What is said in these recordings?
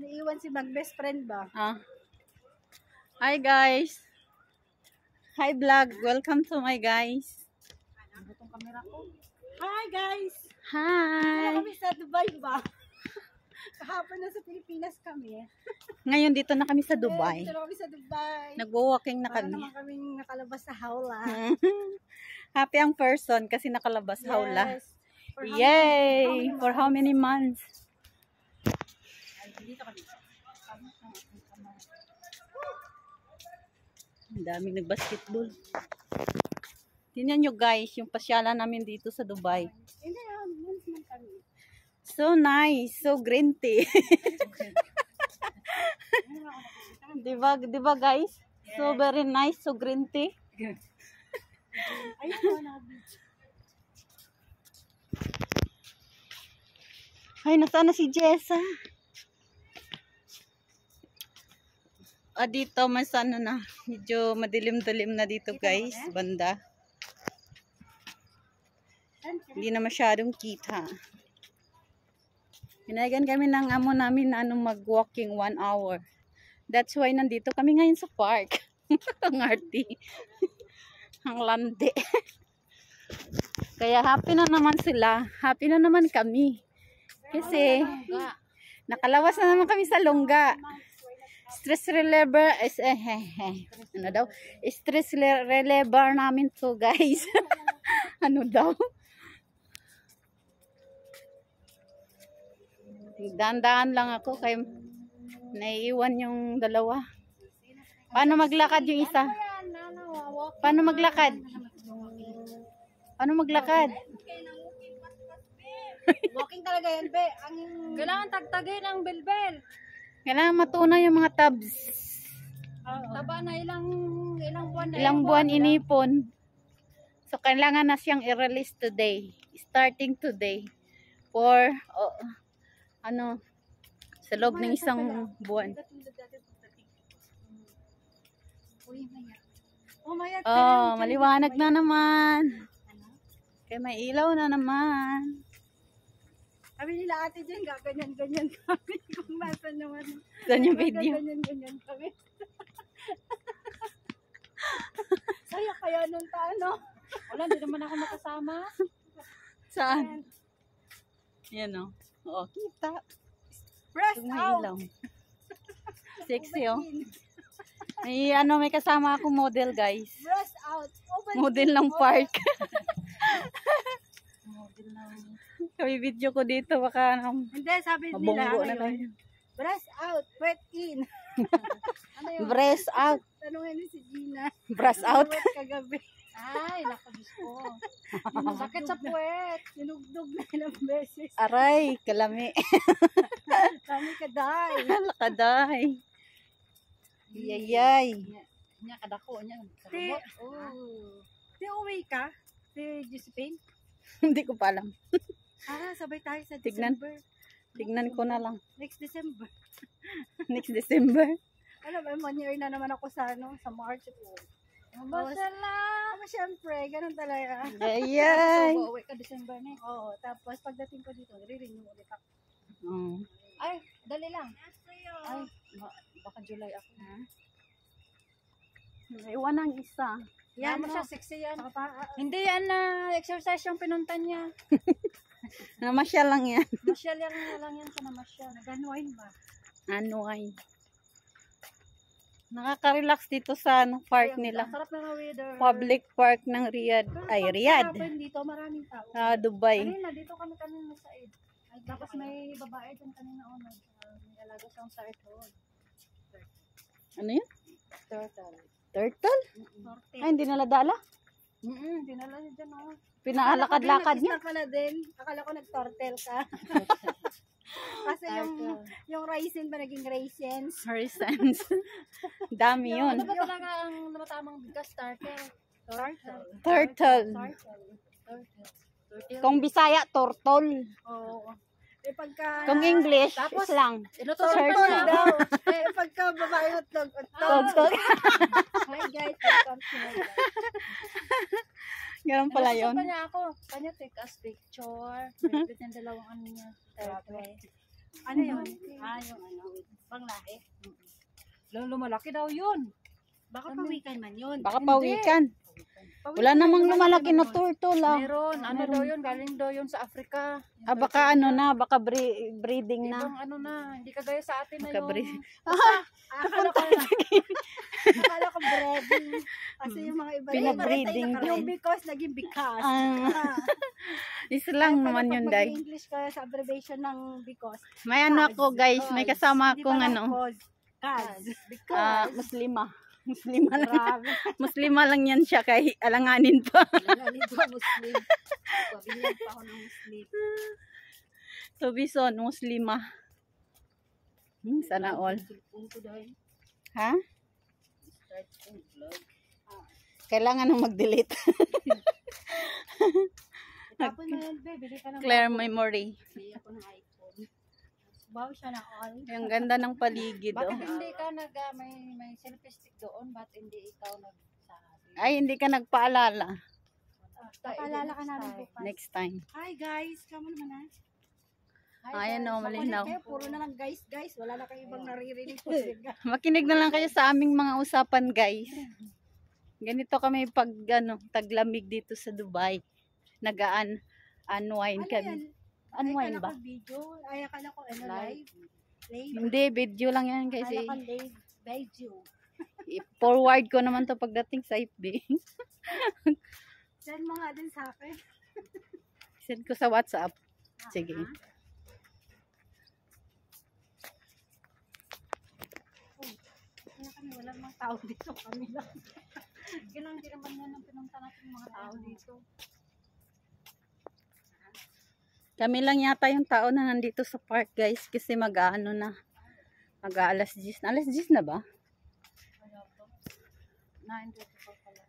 Naiiwan si mag-best friend ba? Hi guys. Hi vlog. Welcome to my guys. Itong camera ko. Hi guys! Hi. Kami sa Dubai ba? Kahapon na sa Pilipinas kami. Ngayon dito na kami sa Dubai. Dito na kami sa Dubai. Nagwo-walking na Para kami. naman kaming nakalabas sa hawla. Happy ang person kasi nakalabas hawla. Yes. Yay! For how many months? Dito kami. Ang daming nagbasketball. Tingnan nyo guys, yung pasyalan namin dito sa Dubai. Hindi na, months man kami. So nice, so green tea. diba guys? So very nice, so green tea. Ayun mo na beach. Ay, nasaan na si Jessa? Dito, mas ano na. Medyo madilim-dilim na dito guys, banda. Hindi na masyadong kita. Pinayagan kami ng amo namin na mag-walking 1 hour. That's why nandito kami ngayon sa park. Ang arty. Ang landi. Kaya happy na naman sila. Happy na naman kami. Kasi nakalawas na naman kami sa lungga. Stress reliever is ano daw? Stress reliever namin to guys. Ano daw? Dandaan lang ako kay naiiwan yung dalawa. Paano maglakad yung isa? Paano maglakad? Paano maglakad? Walking talaga yan, be. Kailangan tagtagin ang belbel. Kailangan matunaw yung mga tabs. Taba na ilang buwan na. Ilang buwan inipon. So, kailangan na siyang i-release today. Starting today. For, sa loob ng isang buwan. Maliwanag na naman. Kaya may ilaw na naman. Sabi nila ate dyan, gaganyan-ganyan kami. Kung masan naman. Saan yung video? Gaganyan-ganyan kami. Saya kaya nung taano. Wala, hindi naman ako makasama. Saan? Yan o. Oo, kita. Press out. Ilaw. Sexy o. May kasama akong model guys. Press out. Model ng park. Kami video ko dito baka hindi, sabi nila mabunggo na lang. Breast out, wet in. Ano yun? Breast out. Tanungin ni si Gina. Breast out. Wet kagabi. Ay, nakabis ko. Sakit sa puwet. Sinugdog na ilang beses. Aray, kalami. Kami kaday. Lakaday. Yayay. Nya kadako nya. Ti uwi ka? Ti Josephine? Hindi ko pa alam. Sabay tayo sa Tignan. December. Tignan ko na lang. Next December. Next December. Alam mo, 1 year na naman ako sa March. Masala. Siyempre, ganun talaga. Yayay. So, uwi ka December na. Oo, tapos pagdating ko dito, re-renew ulit ako. Ay, dali lang. Ay, baka July ako. Iwan ang isa. Yan mo siya, sexy yan. Papa, Hindi yan na exercise yung pinunta niya. Namasyal lang yan. Masyal lang yan sa namasyal. nag-unwind ba? Ano ay. Nakaka-relax dito sa park nila. Sarap na weather. Public park ng Riyadh. Ay, Riyadh. Dito, maraming tao. Dubai. Kanina, dito kami kanina sa Eid. Tapos may babae dyan kanina may alaga siyang sa iPhone. Ano yun? Turtle. Turtle? Ay, hindi naladala? Dinala niya dyan Pinaalakad-lakad niya. Pala din. Akala ko nag-tortel ka. Kasi yung raisin ba naging raisins? Horizons. Dami yun. Ano ba talaga ang namatamang bigas? Turtle. Turtle. Kung Bisaya, turtle. Oo. Pagka... Kung English, lang. Turtle daw. Pagka babae utlog. Tog. Hi guys, welcome to my vlog. Ganun pala yun. Gusto pa niya ako. Kanya take us picture. Binibit niya dalawang ano niya. Ano yun? Yung ano. Pang lahi. Lumalaki daw yun. Baka pawikan man yun. Baka Hindi. pawikan. Pawikan Wala namang man, lumalaki na yun. turtle ah. Meron, ano daw yun, galing daw yun sa Africa. Ah, baka ano na, baka breeding na. Ibang ano na, hindi kagaya sa atin na Baka yung... breeding. Akala ko na. Akala ko breeding. Kasi yung mga iba Pinag-breeding yung din. because naging because. Ah. Isa lang naman yun, Day. English ka sa abbreviation ng because. May ano ako, guys. May kasama Hindi akong pala ano. cause. Cause. Ah, Because. Muslima. Muslima lang. Grabe. Muslima lang yan siya kay alanganin pa. Alanganin ko Muslim. Pabilihan pa ako ng Muslim. So, bison, Muslima. Sana all. Ha? Kailangan nang mag-delete. Tapos mo yan, babe. Bili ka ng Clear memory. Bili ako ng iPhone. Wow, siya na all. Ang ganda ng paligid, oh. Bakit hindi ka may selfie stick doon? Ba't hindi ikaw nagsabi? Ay, hindi ka nagpaalala. Papaalala ka namin bukas. Next time. Hi guys, kamo naman na. Ayan o, malinaw. Kayo, puro na lang guys. Wala na kayong ibang naririnig po. Makinig na lang kayo sa aming mga usapan, guys. Ganito kami pag taglamig dito sa Dubai. Unwind Ano kami. yan? Unwind ba? Video. Ay, akala ko ano, live. Live. Hindi, video lang yan guys. Akala ko live. Video. Forward ko naman to pagdating sa FB. Send mo nga din sa akin. Send ko sa WhatsApp. Sige. Kaya kami, walang mga tao dito. Kami lang. Ganun din naman yan ang pinunta natin mga tao dito. Kami lang yata yung tao na nandito sa park, guys. Kasi mag-ano na. Mag-alas 10. Alas 10 na ba? 9:24 pala.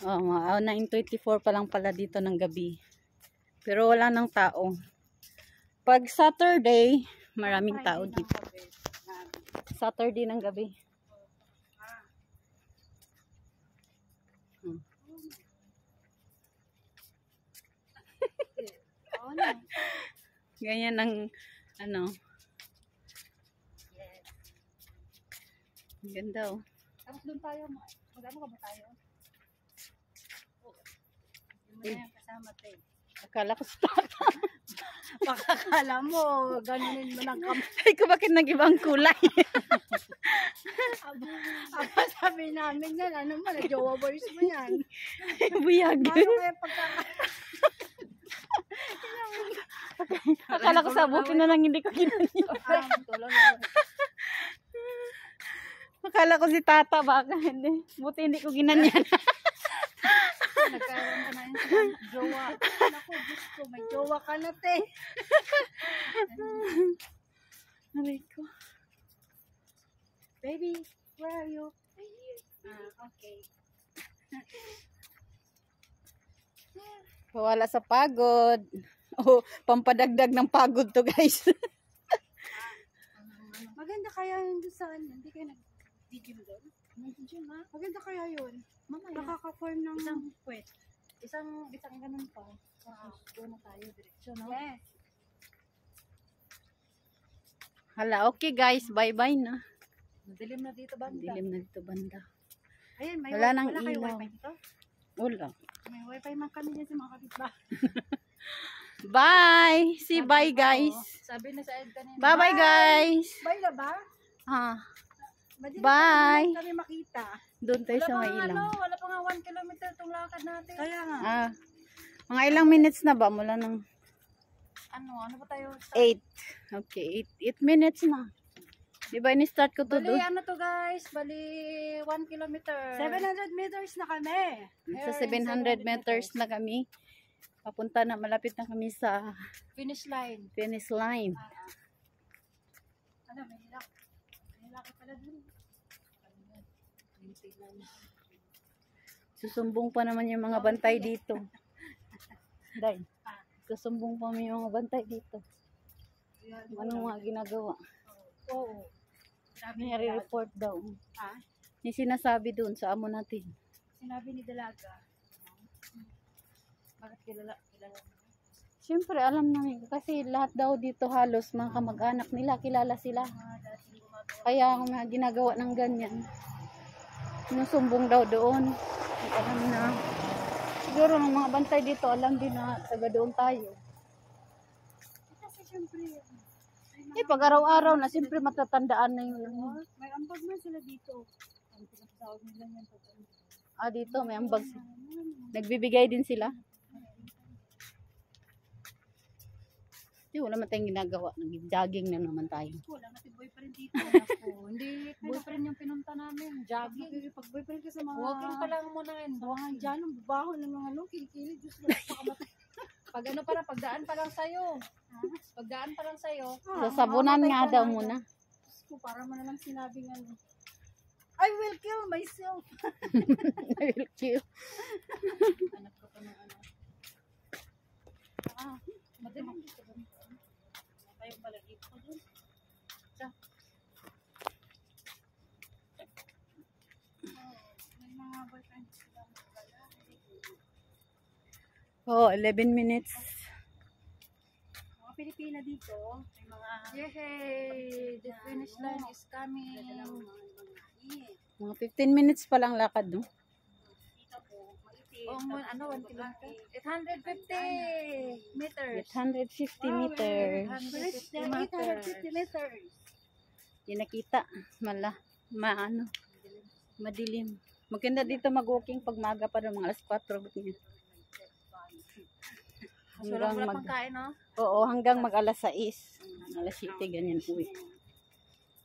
Oo, 9:24 pa lang pala dito ng gabi. Pero wala nang tao. Pag Saturday, maraming tao dito. Saturday ng gabi. Oo na. Ganyan ang ano. Ang ganda oh. Tapos doon tayo, magano ka ba tayo? Hindi mo na yan kasama, te. Akala ko sa tata. Pakakala mo, ganunin mo ng kamay. Ay ko bakit nag-ibang kulay? Aba, sabi namin yan, ano mo, na-jowa boys mo yan. Buyag. Paano kaya pagkakala? Akala ko sabukin na lang hindi ko ginanyan. Tulong na. Akala ko si tata baka hindi. Buti hindi ko ginanyan. Nagkaroon ka na yun sa jowa. Naku, Diyos ko, may jowa ka na, te. Aray ko. Baby, where are you? Okay. Wala sa pagod. Oh, pampadagdag ng pagod to, guys. Maganda kaya yun doon sa, hindi kayo nag-video doon? Nag-gym ha? Maganda kaka yun. Mamaya. Nakaka-form ng puwet. Isang ganun pa. Tapos doon na tayo direksyon. No? Yes. Hala, okay guys. Bye-bye na. Dilim na dito banda. Dilim na dito banda. Ayun, may Wala nang kayo ilaw. wifi dito? Wala. May wifi man kami dyan sa mga kapitbahay. Bye! See bye guys. Sabi na sa Ed kanina. Bye-bye guys. Bye na ba? Ah, Madilim Bye. kami makita. doon tayo sa may Wala ilang. pa nga 1 kilometer itong lakad natin. Kaya nga. Ah, mga ilang minutes na ba? Mula ng Ano ba tayo? 8. Okay, 8 minutes na. Diba ini-start ko to Bali, doon? ano to guys? Bali, 1 kilometer. 700 meters na kami. Sa 700 meters na kami. Papunta na, malapit na kami sa Finish line. finish line. Ano, may hilak. May hilak pala dun. Susumbong pa naman yung mga bantay dito. Day, susumbong pa naman yung mga bantay dito. Anong mga ginagawa? Oo. Sabi May report daw. Ha? Yung sinasabi doon sa amo natin. Sinabi ni Dalaga. Bakit kilala mo? Siyempre, alam namin. Kasi lahat daw dito halos mga kamag-anak nila. Kilala sila. Kaya ginagawa ng ganyan. Sinusumbong daw doon. Alam na. Siguro ng mga bantay dito, alam din na taga doon tayo. Kasi syempre, Pag araw-araw na, siyempre matatandaan na yun. may ambag man sila dito. Ang pinapasawag nila yan. Dito, may ambag. Nagbibigay din sila. Wala man tayong ginagawa. Nag-jogging na naman tayo. Wala natin boyfriend dito. Hindi, boyfriend yung pinunta namin. Jogging. Pag boyfriend ka sa mga... Walking pa lang muna ngayon. Buwangan dyan, ang babaho ng mga kilikili. Diyos ko, pakamatay. Pag ano pa lang, pagdaan pa lang sa'yo. Pagdaan pa lang sa'yo. Sasabunan nga daw muna. Diyos ko, para mo nalang sinabing ano. I will kill myself. I will kill. Hanap ko pa ng ano. Madaling dito ba? Kayong palagip ko dun. May mga boyfriend sila. 11 minutes. Mga Pilipina dito, may mga... Yay! The finish line is coming. Mga 15 minutes pa lang lakad, no? Dito po, maitim. Ano, 1 kilometer? 850 meters. 850 meters. 850 meters. Hindi nakita. Madilim. Maganda dito mag-walking pag maga pa ng mga alas 4. Wala pang kain, no? Oo, hanggang mag alas 6. Alas 7, ganyan uwi.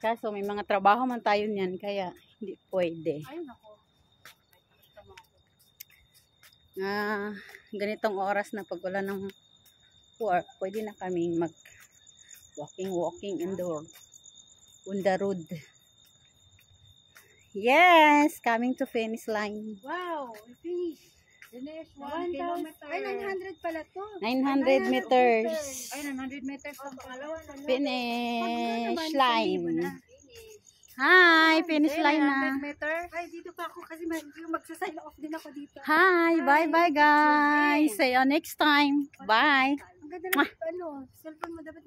Kaso may mga trabaho man tayo niyan, kaya hindi pwede. Ayun ako. Ganitong oras na pag wala ng work, pwede na kaming mag walking on the road. Yes, coming to finish line. Wow, we finished. Finish 1,000. 1 kilometer. Ay, 900 pala to. 900 meters. Ay, 900 meters. Pangalawa na lang. Finish line. Hi, finish line na. 100 meters. Ay, dito pa ako kasi magsasign off din ako dito. Hi, bye-bye guys. See you next time. Bye. Ang ganda ng cellphone mo dapat